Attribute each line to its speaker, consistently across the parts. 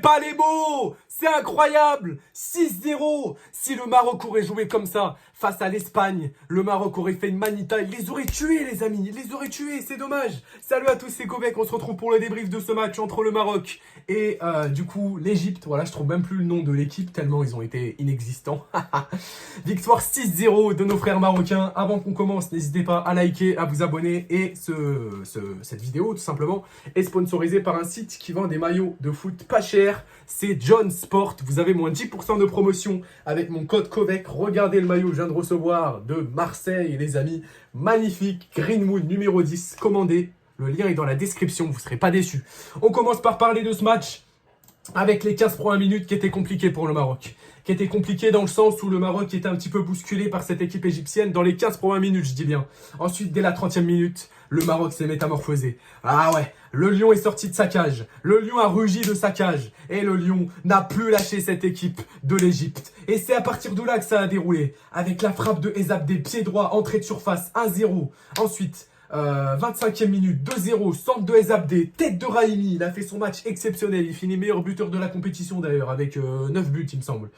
Speaker 1: pas les mots. C'est incroyable. 6-0. Si le Maroc aurait joué comme ça face à l'Espagne, le Maroc aurait fait une manita. Il les aurait tués, les amis. Il les aurait tués. C'est dommage. Salut à tous, c'est Kovac. On se retrouve pour le débrief de ce match entre le Maroc et du coup l'Égypte. Voilà, je trouve même plus le nom de l'équipe tellement ils ont été inexistants. Victoire 6-0 de nos frères marocains. Avant qu'on commence, n'hésitez pas à liker, à vous abonner. Et cette vidéo, tout simplement, est sponsorisée par un site qui vend des maillots de foot pas cher. C'est John Sport. Vous avez moins 10% de promotion avec mon code Kovac. Regardez le maillot que je viens de recevoir de Marseille, les amis. Magnifique. Greenwood numéro 10. Commandez. Le lien est dans la description. Vous ne serez pas déçus. On commence par parler de ce match avec les 15 premières minutes qui étaient compliquées pour le Maroc. Qui était compliqué dans le sens où le Maroc était un petit peu bousculé par cette équipe égyptienne dans les 15 premières minutes, je dis bien. Ensuite, dès la 30e minute, le Maroc s'est métamorphosé. Ah ouais, le lion est sorti de sa cage. Le lion a rugi de sa cage. Et le lion n'a plus lâché cette équipe de l'Égypte. Et c'est à partir de là que ça a déroulé. Avec la frappe de Ezabde, pied droit, entrée de surface, 1-0. Ensuite, 25e minute, 2-0, centre de Ezabde, tête de Raimi, il a fait son match exceptionnel, il finit meilleur buteur de la compétition d'ailleurs, avec 9 buts il me semble.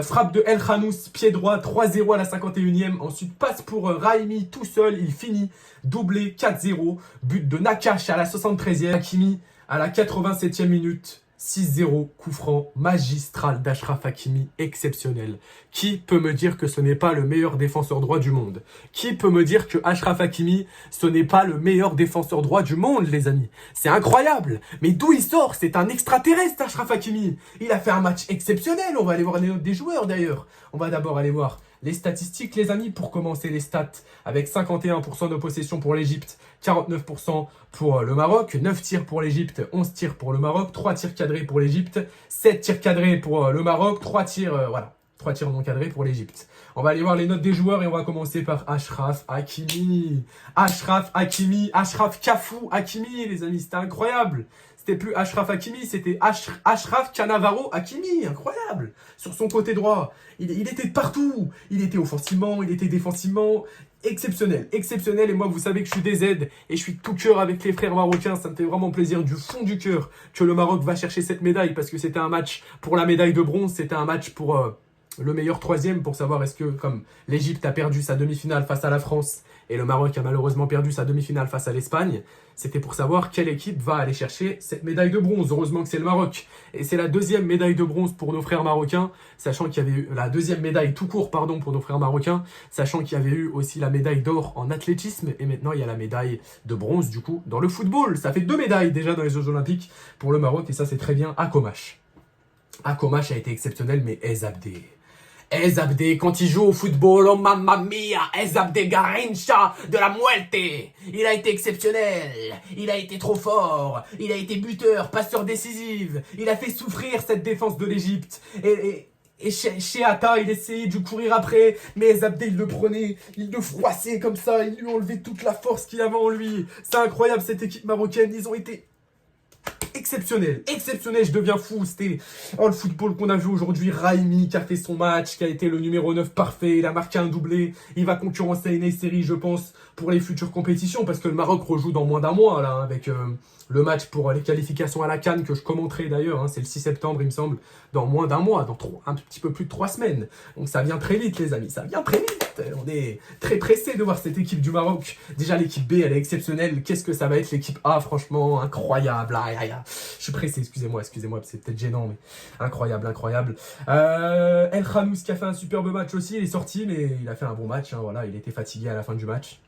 Speaker 1: Frappe de El Khanous, pied droit, 3-0 à la 51e, ensuite passe pour Raimi tout seul, il finit, doublé, 4-0, but de Nakash à la 73e, Hakimi à la 87e minute, 6-0, coup franc magistral d'Achraf Hakimi, exceptionnel. Qui peut me dire que ce n'est pas le meilleur défenseur droit du monde? Qui peut me dire que Achraf Hakimi, ce n'est pas le meilleur défenseur droit du monde, les amis? C'est incroyable. Mais d'où il sort? C'est un extraterrestre, Achraf Hakimi. Il a fait un match exceptionnel. On va aller voir les notes des joueurs, d'ailleurs. On va d'abord aller voir les statistiques, les amis, pour commencer les stats, avec 51% de possession pour l'Égypte, 49% pour le Maroc, 9 tirs pour l'Égypte, 11 tirs pour le Maroc, 3 tirs cadrés pour l'Égypte, 7 tirs cadrés pour le Maroc, 3 tirs, 3 tirs non cadrés pour l'Égypte. On va aller voir les notes des joueurs et on va commencer par Achraf Hakimi. Achraf Hakimi, Achraf Kafou Hakimi, les amis, c'était incroyable. C'était plus Achraf Hakimi, c'était Achraf Cannavaro Hakimi, incroyable. Sur son côté droit, il était de partout. Il était offensivement, il était défensivement. Exceptionnel, exceptionnel. Et moi, vous savez que je suis des Z et je suis de tout cœur avec les frères marocains. Ça me fait vraiment plaisir du fond du cœur que le Maroc va chercher cette médaille parce que c'était un match pour la médaille de bronze. C'était un match pour le meilleur troisième pour savoir est-ce que, comme l'Égypte a perdu sa demi-finale face à la France et le Maroc a malheureusement perdu sa demi-finale face à l'Espagne, c'était pour savoir quelle équipe va aller chercher cette médaille de bronze. Heureusement que c'est le Maroc. Et c'est la deuxième médaille de bronze pour nos frères marocains, sachant qu'il y avait eu la deuxième médaille tout court, pardon, pour nos frères marocains, sachant qu'il y avait eu aussi la médaille d'or en athlétisme et maintenant il y a la médaille de bronze du coup dans le football. Ça fait 2 médailles déjà dans les Jeux Olympiques pour le Maroc et ça c'est très bien. Akomash a été exceptionnel, mais Ezabde, quand il joue au football, oh mamma mia, Ezabde Garincha de la muerte. Il a été exceptionnel, il a été trop fort, il a été buteur, passeur décisif, il a fait souffrir cette défense de l'Égypte. Et chez Atta, il essayait de courir après, mais Ezabde, il le prenait, il le froissait comme ça, il lui enlevait toute la force qu'il avait en lui. C'est incroyable cette équipe marocaine, ils ont été exceptionnel, exceptionnel, je deviens fou. C'était le football qu'on a vu aujourd'hui. Raimi qui a fait son match, qui a été le numéro 9 parfait, il a marqué un doublé, il va concurrencer une série je pense pour les futures compétitions parce que le Maroc rejoue dans moins d'un mois là avec le match pour les qualifications à la CAN que je commenterai d'ailleurs, hein, c'est le 6 septembre il me semble, dans moins d'un mois, dans un petit peu plus de 3 semaines. Donc ça vient très vite les amis, ça vient très vite. On est très pressé de voir cette équipe du Maroc. Déjà l'équipe B elle est exceptionnelle, qu'est-ce que ça va être l'équipe A, franchement incroyable. Je suis pressé, excusez-moi, c'est peut-être gênant mais incroyable. El Khanous qui a fait un superbe match aussi, il est sorti mais il a fait un bon match, hein, voilà, il était fatigué à la fin du match.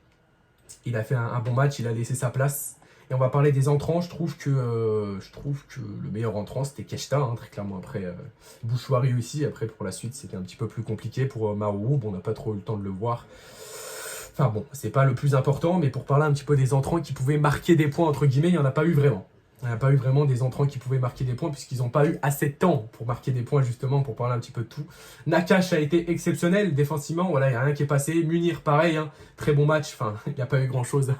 Speaker 1: Il a fait un bon match, il a laissé sa place. Et on va parler des entrants. Je trouve que le meilleur entrant, c'était Keshta, hein, très clairement. Après, Bouchouari aussi. Après, pour la suite, c'était un petit peu plus compliqué pour Maroub. On n'a pas trop eu le temps de le voir. Enfin bon, c'est pas le plus important. Mais pour parler un petit peu des entrants qui pouvaient marquer des points, entre guillemets, il n'y en a pas eu vraiment. Il n'y a pas eu vraiment des entrants qui pouvaient marquer des points puisqu'ils n'ont pas eu assez de temps pour marquer des points justement, pour parler un petit peu de tout. Nakash a été exceptionnel défensivement, voilà, il n'y a rien qui est passé. Munir pareil, hein, très bon match, enfin il n'y a pas eu grand chose.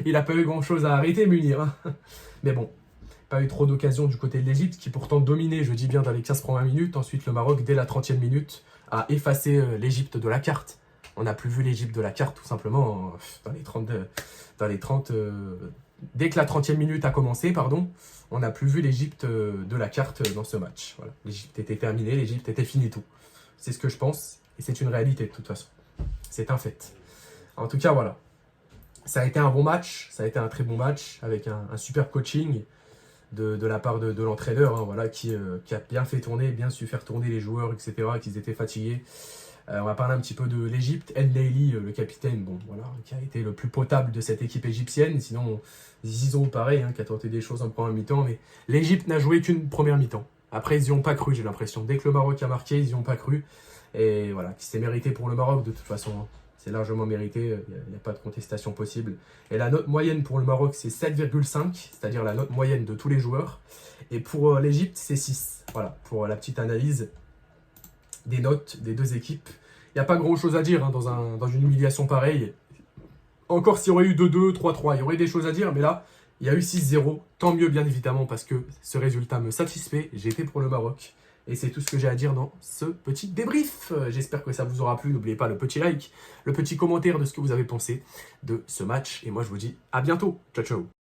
Speaker 1: Il n'a pas eu grand chose à arrêter Munir. Hein. Mais bon, pas eu trop d'occasions du côté de l'Égypte qui pourtant dominait, je dis bien dans les 15 premières minutes. Ensuite le Maroc dès la 30e minute a effacé l'Égypte de la carte. On n'a plus vu l'Égypte de la carte tout simplement dans les 30 dès que la 30e minute a commencé, pardon, on n'a plus vu l'Égypte de la carte dans ce match. Voilà. L'Égypte était terminée, l'Égypte était finito. C'est ce que je pense et c'est une réalité de toute façon. C'est un fait. En tout cas, voilà. Ça a été un bon match, ça a été un très bon match avec un super coaching de la part de l'entraîneur, hein, voilà, qui a bien fait tourner, bien su faire tourner les joueurs, etc., qu'ils étaient fatigués. On va parler un petit peu de l'Égypte. El Naily, le capitaine, bon, voilà, qui a été le plus potable de cette équipe égyptienne. Sinon, Zizou, pareil, hein, qui a tenté des choses en première mi-temps. Mais l'Égypte n'a joué qu'une première mi-temps. Après, ils n'y ont pas cru, j'ai l'impression. Dès que le Maroc a marqué, ils n'y ont pas cru. Et voilà, c'est mérité pour le Maroc de toute façon. Hein. C'est largement mérité, il n'y a pas de contestation possible. Et la note moyenne pour le Maroc, c'est 7,5, c'est-à-dire la note moyenne de tous les joueurs. Et pour l'Égypte, c'est 6. Voilà, pour la petite analyse des notes des deux équipes. Il n'y a pas grand-chose à dire hein, dans une humiliation pareille. Encore s'il y aurait eu 2-2, 3-3, il y aurait des choses à dire, mais là, il y a eu 6-0. Tant mieux, bien évidemment, parce que ce résultat me satisfait. J'ai été pour le Maroc. Et c'est tout ce que j'ai à dire dans ce petit débrief. J'espère que ça vous aura plu. N'oubliez pas le petit like, le petit commentaire de ce que vous avez pensé de ce match. Et moi, je vous dis à bientôt. Ciao, ciao.